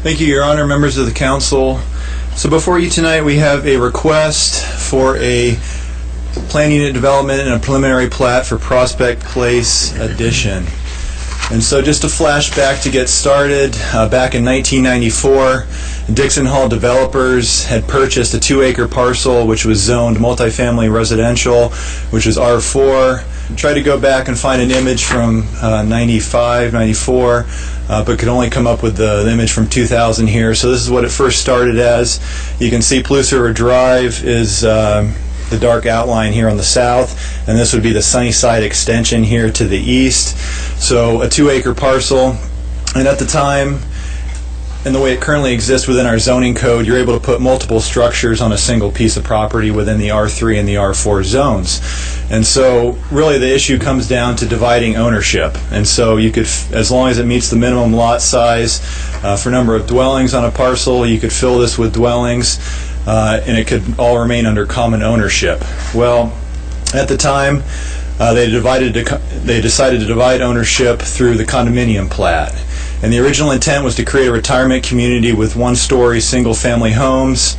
Thank you, Your Honor, members of the council. So before you tonight, we have a request for a plan unit development and a preliminary plat for Prospect Place addition. And so just to flash back to get started, back in 1994, Dixon Hall developers had purchased a 2-acre parcel which was zoned multifamily residential, which was R4. Tried to go back and find an image from 95, 94, but could only come up with the image from 2000 here. So this is what it first started as. You can see Palouse River Drive is the dark outline here on the south, and this would be the Sunnyside extension here to the east. So a 2-acre parcel, and at the time, and the way it currently exists within our zoning code, you're able to put multiple structures on a single piece of property within the R3 and the R4 zones. And so really the issue comes down to dividing ownership. And so you could, as long as it meets the minimum lot size for number of dwellings on a parcel, you could fill this with dwellings, and it could all remain under common ownership. Well, at the time, they decided to divide ownership through the condominium plat. And the original intent was to create a retirement community with 1-story single-family homes,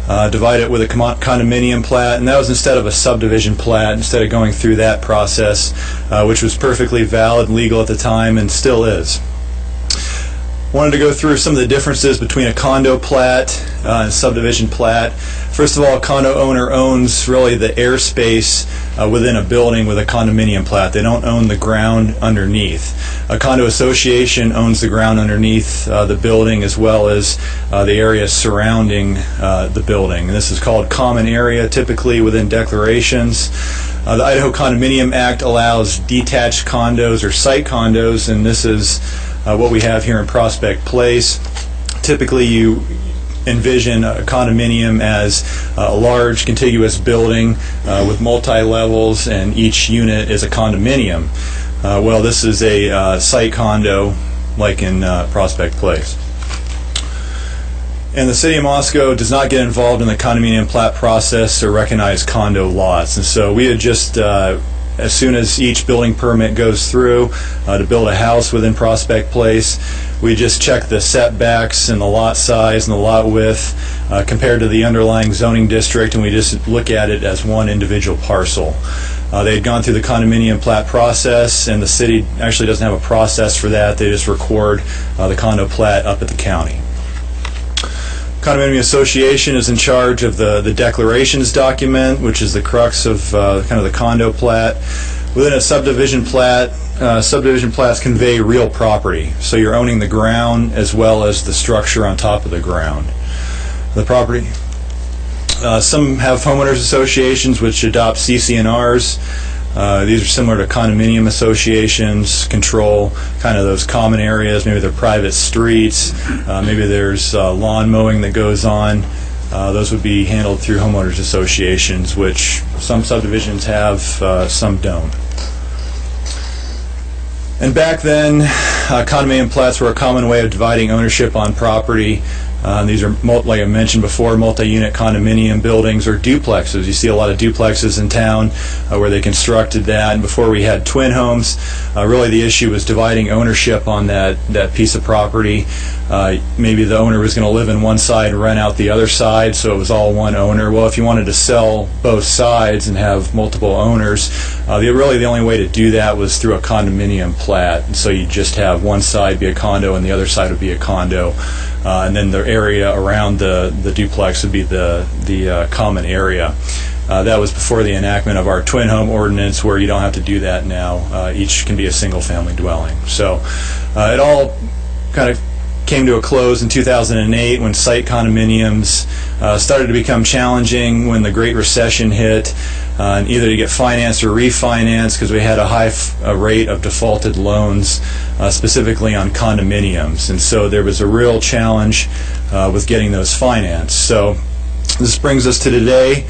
divide it with a condominium plat, and that was instead of a subdivision plat, instead of going through that process, which was perfectly valid and legal at the time and still is. Wanted to go through some of the differences between a condo plat and subdivision plat. First of all, a condo owner owns really the airspace within a building with a condominium plat. They don't own the ground underneath. A condo association owns the ground underneath the building as well as the area surrounding the building. And this is called common area, typically within declarations. The Idaho Condominium Act allows detached condos or site condos, and this is what we have here in Prospect Place. Typically you envision a condominium as a large contiguous building with multi-levels, and each unit is a condominium. Well, this is a site condo like in Prospect Place. And the City of Moscow does not get involved in the condominium plat process or recognize condo lots. And so we had just as soon as each building permit goes through to build a house within Prospect Place, we just check the setbacks and the lot size and the lot width compared to the underlying zoning district, and we just look at it as one individual parcel. They had gone through the condominium plat process, and the city actually doesn't have a process for that. They just record the condo plat up at the county. Condominium Association is in charge of the declarations document, which is the crux of kind of the condo plat. Within a subdivision plat, subdivision plats convey real property. So you're owning the ground as well as the structure on top of the ground. The property. Some have homeowners associations which adopt CC&Rs. These are similar to condominium associations, control kind of those common areas. Maybe they're private streets, maybe there's lawn mowing that goes on. Those would be handled through homeowners associations, which some subdivisions have, some don't. And back then, condominium plats were a common way of dividing ownership on property. These are, like I mentioned before, multi-unit condominium buildings or duplexes. You see a lot of duplexes in town where they constructed that. And before we had twin homes, really the issue was dividing ownership on that piece of property. Maybe the owner was going to live in one side and rent out the other side, so it was all one owner. Well, if you wanted to sell both sides and have multiple owners, really the only way to do that was through a condominium plat. And so you just have one side be a condo and the other side would be a condo. And then the area around the duplex would be the common area. That was before the enactment of our twin home ordinance, where you don't have to do that now. Each can be a single family dwelling. So it all kind of came to a close in 2008 when site condominiums started to become challenging when the Great Recession hit, and either to get financed or refinanced, because we had a high rate of defaulted loans, specifically on condominiums. And so there was a real challenge with getting those financed. So this brings us to today,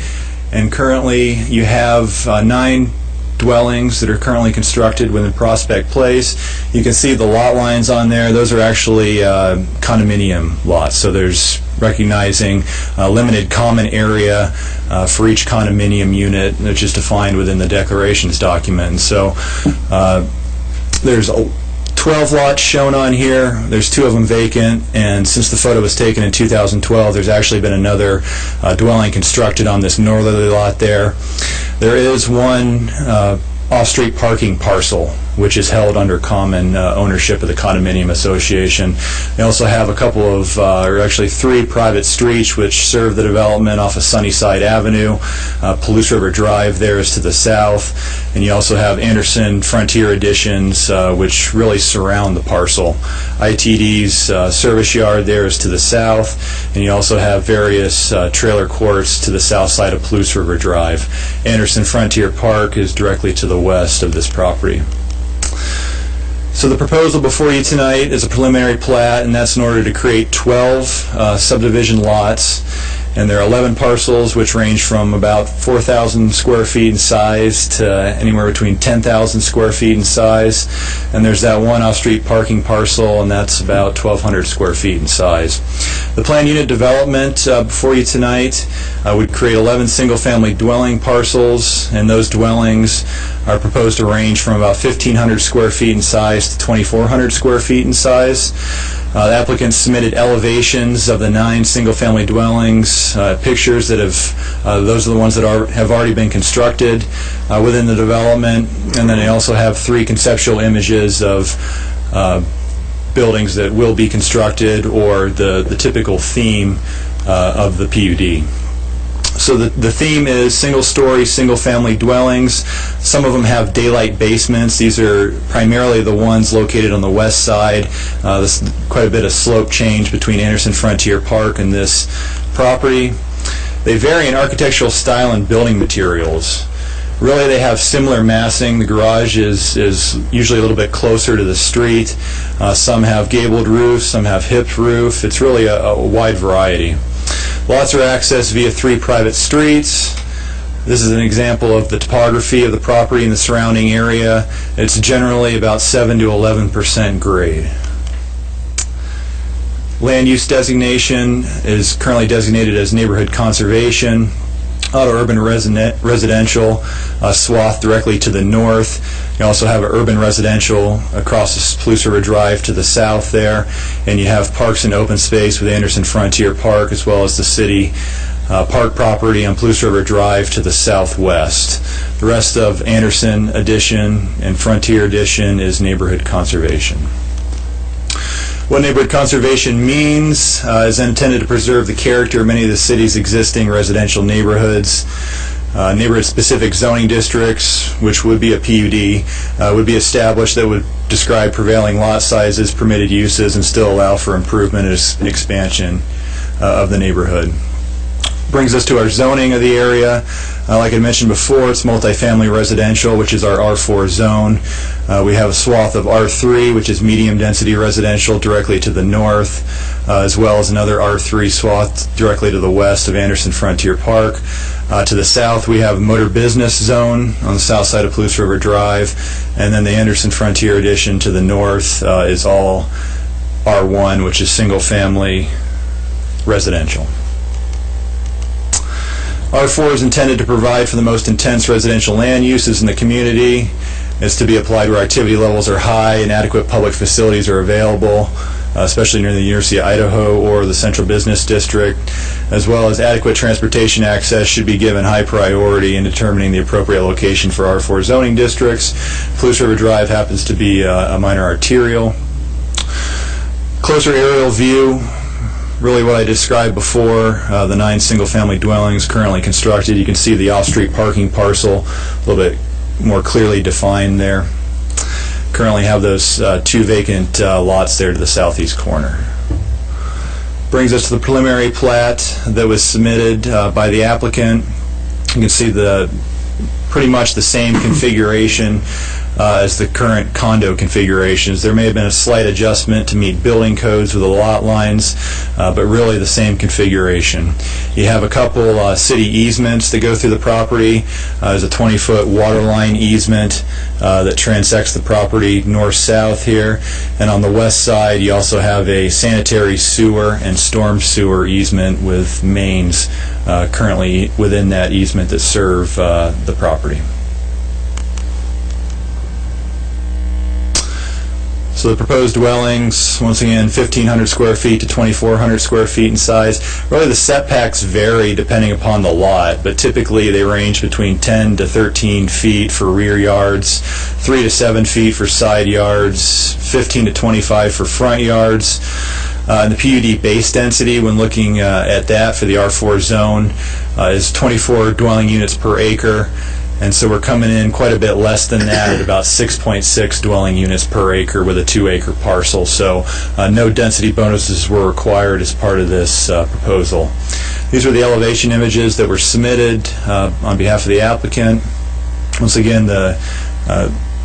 and currently you have 9 dwellings that are currently constructed within Prospect Place. You can see the lot lines on there. Those are actually condominium lots. So there's recognizing a limited common area for each condominium unit, which is defined within the declarations document. And so there's 12 12 lots shown on here. There's 2 of them vacant, and since the photo was taken in 2012, there's actually been another dwelling constructed on this northerly lot there. There is one off-street parking parcel, which is held under common ownership of the condominium association. They also have a couple of, or actually 3 private streets which serve the development off of Sunnyside Avenue. Palouse River Drive there is to the south, and you also have Anderson Frontier additions which really surround the parcel. ITD's service yard there is to the south, and you also have various trailer courts to the south side of Palouse River Drive. Anderson Frontier Park is directly to the west of this property. So the proposal before you tonight is a preliminary plat, and that's in order to create 12 subdivision lots. And there are 11 parcels which range from about 4,000 square feet in size to anywhere between 10,000 square feet in size. And there's that one off-street parking parcel, and that's about 1,200 square feet in size. The planned unit development before you tonight would create 11 single-family dwelling parcels, and those dwellings are proposed to range from about 1,500 square feet in size to 2,400 square feet in size. The applicants submitted elevations of the 9 single-family dwellings, pictures that have, those are the ones that have already been constructed within the development, and then they also have 3 conceptual images of buildings that will be constructed, or the typical theme of the PUD. So the theme is single-story, single-family dwellings. Some of them have daylight basements. These are primarily the ones located on the west side. There's quite a bit of slope change between Anderson Frontier Park and this property. They vary in architectural style and building materials. Really, they have similar massing. The garage is usually a little bit closer to the street. Some have gabled roofs, some have hipped roof. It's really a wide variety. Lots are accessed via 3 private streets. This is an example of the topography of the property in the surrounding area. It's generally about 7 to 11% grade. Land use designation is currently designated as neighborhood conservation. Auto-urban residential swath directly to the north. You also have an urban residential across the Palouse River Drive to the south there, and you have parks and open space with Anderson Frontier Park, as well as the city park property on Palouse River Drive to the southwest. The rest of Anderson Addition and Frontier Addition is neighborhood conservation. What neighborhood conservation means is intended to preserve the character of many of the city's existing residential neighborhoods. Neighborhood-specific zoning districts, which would be a PUD, would be established that would describe prevailing lot sizes, permitted uses, and still allow for improvement and expansion of the neighborhood. Brings us to our zoning of the area. Like I mentioned before, it's multifamily residential, which is our R4 zone. We have a swath of R3, which is medium density residential directly to the north, as well as another R3 swath directly to the west of Anderson Frontier Park. To the south, we have a motor business zone on the south side of Palouse River Drive, and then the Anderson Frontier Addition to the north is all R1, which is single family residential. R4 is intended to provide for the most intense residential land uses in the community. It's to be applied where activity levels are high and adequate public facilities are available, especially near the University of Idaho or the Central Business District, as well as adequate transportation access should be given high priority in determining the appropriate location for R4 zoning districts. Palouse River Drive happens to be a minor arterial. Closer aerial view. Really what I described before, the 9 single-family dwellings currently constructed. You can see the off-street parking parcel a little bit more clearly defined there. Currently have those 2 vacant lots there to the southeast corner. Brings us to the preliminary plat that was submitted by the applicant. You can see pretty much the same configuration as the current condo configurations. There may have been a slight adjustment to meet building codes with the lot lines, but really the same configuration. You have a couple city easements that go through the property. There's a 20-foot water line easement that transects the property north-south here, and on the west side you also have a sanitary sewer and storm sewer easement with mains currently within that easement that serve the property. So the proposed dwellings, once again, 1,500 square feet to 2,400 square feet in size. Really, the setbacks vary depending upon the lot, but typically they range between 10 to 13 feet for rear yards, 3 to 7 feet for side yards, 15 to 25 for front yards. And the PUD base density, when looking at that for the R4 zone, is 24 dwelling units per acre. And so we're coming in quite a bit less than that at about 6.6 dwelling units per acre with a 2-acre parcel. So no density bonuses were required as part of this proposal. These were the elevation images that were submitted on behalf of the applicant. Once again,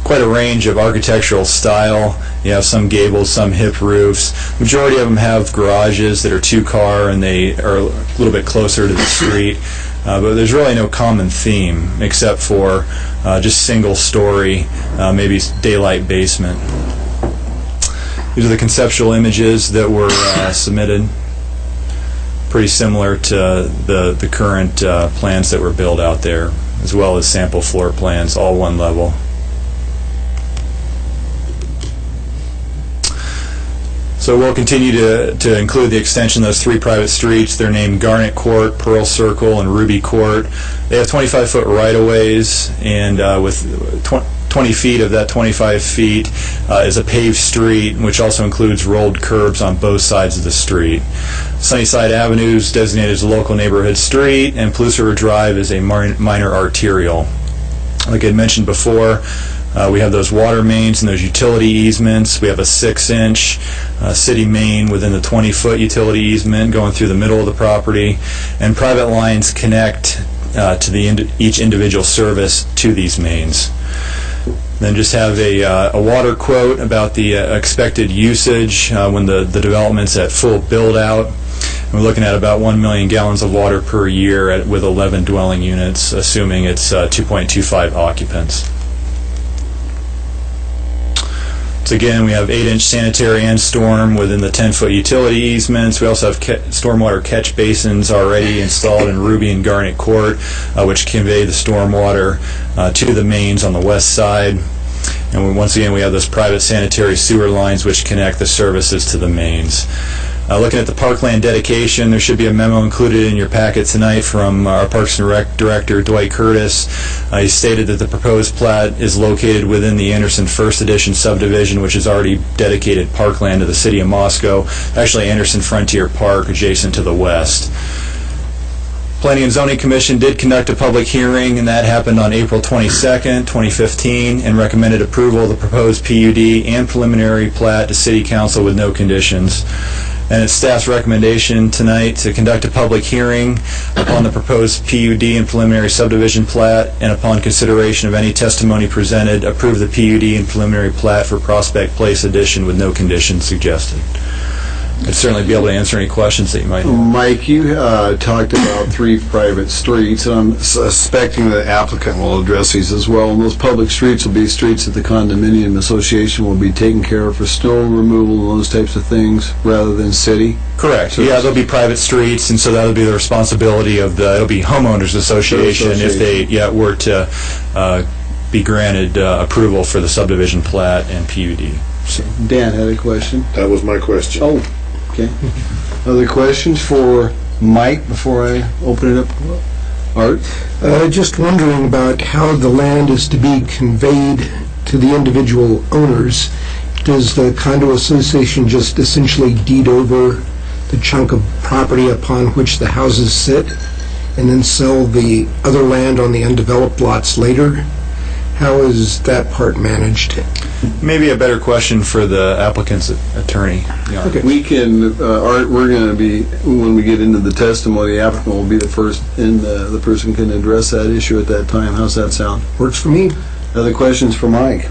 quite a range of architectural style. You have some gables, some hip roofs. Majority of them have garages that are 2-car and they are a little bit closer to the street. But there's really no common theme except for just single-story, maybe daylight basement. These are the conceptual images that were submitted. Pretty similar to the current plans that were built out there, as well as sample floor plans, all one level. So we'll continue to include the extension of those 3 private streets. They're named Garnet Court, Pearl Circle, and Ruby Court. They have 25-foot right-of-ways, and with 20 feet of that 25 feet is a paved street, which also includes rolled curbs on both sides of the street. Sunnyside Avenue is designated as a local neighborhood street, and Palouse River Drive is a minor arterial. Like I had mentioned before, we have those water mains and those utility easements. We have a 6-inch city main within the 20-foot utility easement going through the middle of the property, and private lines connect to each individual service to these mains. Then just have a water quote about the expected usage when the development's at full build-out. We're looking at about 1 million gallons of water per year with 11 dwelling units, assuming it's 2.25 occupants. So again, we have 8-inch sanitary and storm within the 10-foot utility easements. We also have stormwater catch basins already installed in Ruby and Garnet Court, which convey the stormwater to the mains on the west side. And once again, we have those private sanitary sewer lines which connect the services to the mains. Looking at the parkland dedication, there should be a memo included in your packet tonight from our Parks and Rec Director, Dwight Curtis. He stated that the proposed plat is located within the Anderson First Edition subdivision, which is already dedicated parkland to the City of Moscow, actually Anderson Frontier Park, adjacent to the west. Planning and Zoning Commission did conduct a public hearing, and that happened on April 22nd, 2015, and recommended approval of the proposed PUD and preliminary plat to City Council with no conditions. And it's staff's recommendation tonight to conduct a public hearing upon the proposed PUD and preliminary subdivision plat, and upon consideration of any testimony presented, approve the PUD and preliminary plat for Prospect Place addition with no conditions suggested. I'd certainly be able to answer any questions that you might have. Mike, you talked about 3 private streets, and I'm suspecting the applicant will address these as well. And those public streets will be streets that the condominium association will be taking care of for snow removal and those types of things, rather than city? Correct. Yeah, there'll be private streets, and so that'll be the responsibility of it'll be homeowners association if they were to be granted approval for the subdivision plat and PUD. So, Dan had a question. That was my question. Oh, okay. Other questions for Mike before I open it up? Art? Just wondering about how the land is to be conveyed to the individual owners. Does the condo association just essentially deed over the chunk of property upon which the houses sit and then sell the other land on the undeveloped lots later? How is that part managed? Maybe a better question for the applicant's attorney. Yeah. Okay. We can, Art, we're going to be, when we get into the testimony, the applicant will be the first, and the person can address that issue at that time. How's that sound? Works for me. Other questions for Mike?